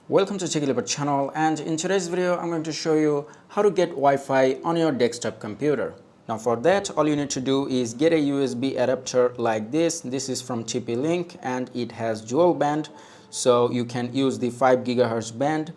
Welcome to Techie channel, and in today's video I'm going to show you how to get Wi-Fi on your desktop computer. Now for that, all you need to do is get a USB adapter like this. This is from TP-Link and it has dual band, so you can use the 5 GHz band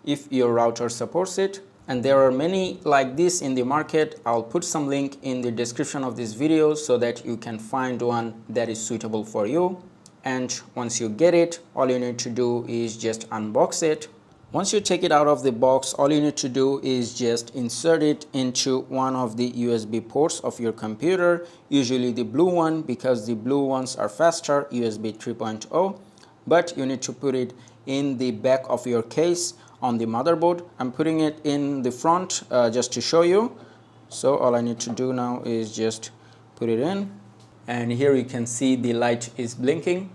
if your router supports it. And there are many like this in the market. I'll put some link in the description of this video so that you can find one that is suitable for you. And once you get it, all you need to do is just unbox it. Once you take it out of the box, all you need to do is just insert it into one of the USB ports of your computer, usually the blue one, because the blue ones are faster, USB 3.0, but you need to put it in the back of your case on the motherboard. I'm putting it in the front just to show you. So all I need to do now is just put it in, and here you can see the light is blinking.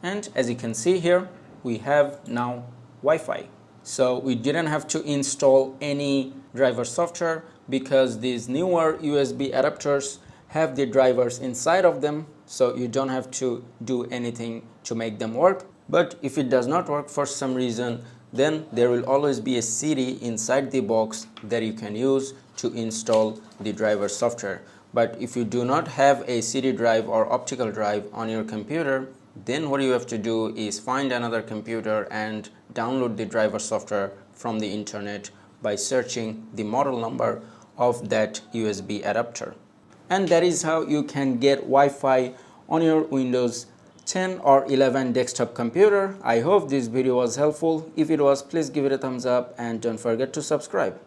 And as you can see here, we have now Wi-Fi. So we didn't have to install any driver software because these newer USB adapters have the drivers inside of them, so you don't have to do anything to make them work. But if it does not work for some reason, then there will always be a CD inside the box that you can use to install the driver software. But if you do not have a CD drive or optical drive on your computer, then what you have to do is find another computer and download the driver software from the internet by searching the model number of that USB adapter. And that is how you can get Wi-Fi on your Windows 10 or 11 desktop computer. I hope this video was helpful. If it was, please give it a thumbs up and don't forget to subscribe.